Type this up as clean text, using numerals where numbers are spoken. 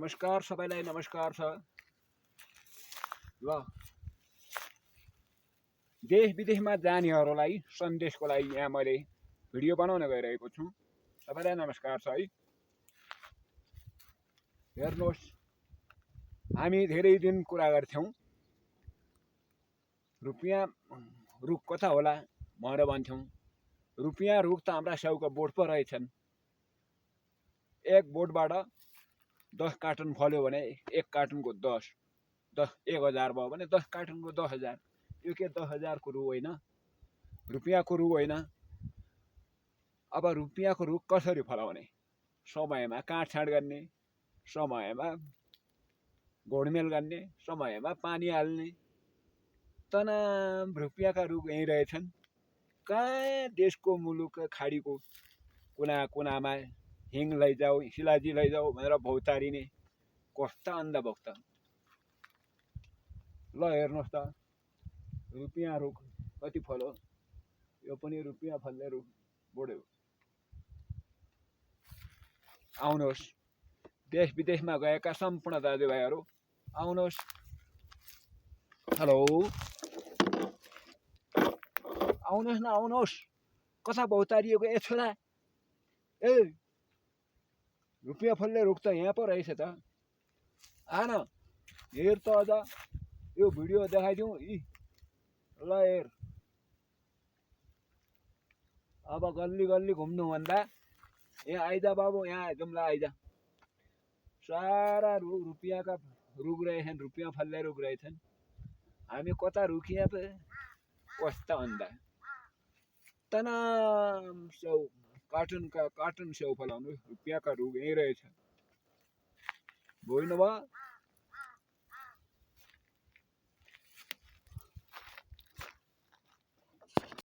नमस्कार सबैलाई नमस्कार छ ल देश विदेशमा जानेहरूलाई सन्देशको लागि यहाँ मैले भिडियो बनाउन गइरहेको छु। सबैलाई नमस्कार छ है। हेर्नुहोस्, हामी धेरै दिन कुरा गर्थ्यौँ रुपियाँ रुख कता होला भनेर भन्थ्यौँ। रुपियाँ रुख त हाम्रा स्याउका बोट पो रहेछन्। एक बोटबाट 10 कार्टुन फल्यो भने एक कार्टुनको 10,000 भयो भने 10 कार्टुनको 10,000। यो के 10,000 को रु होइन, रुपियाँको रु होइन। अब रुपियाँको रुख कसरी फलाउने? समयमा काटछाँट गर्ने, समयमा घोडमेल गर्ने, समयमा पानी हाल्ने। तनाम रुपियाँका रुख यहीँ रहेछन्। कहाँ देशको मुलुक खाडीको कुना कुनामा हिङ लैजाऊ, शिलाजी लैजाऊ भनेर भौतारिने कस्ता अन्धभक्त। ल हेर्नुहोस् त, रुपियाँ रुख कति फल्यो। यो पनि रुपियाँ फल्ने रुख बढ्यो। आउनुहोस्, देश विदेशमा गएका सम्पूर्ण दाजुभाइहरू आउनुहोस्। हेलो, आउनुहोस् न आउनुहोस्। कता भौतारिएको ए छोरा? ए रुपियाँ फल्ने रुख त यहाँ पो रहेछ त। आन हेर त अझ यो भिडियो देखाइदिउँ। ल हेर, अब गल्ली गल्ली घुम्नुभन्दा यहाँ आइजा बाबु, यहाँ जुम्ला आइजा। सारा रुपियाँका रुख रहेछन्, रुपियाँ फल्ने रुख रहेछन्। हामी कता रुखिया पो कस्ता अन्धा। तनाम स्याउ, कार्टुन स्याउ फलाउनु रुपियाँका रुख यहीँ रहेछ। होइन बा।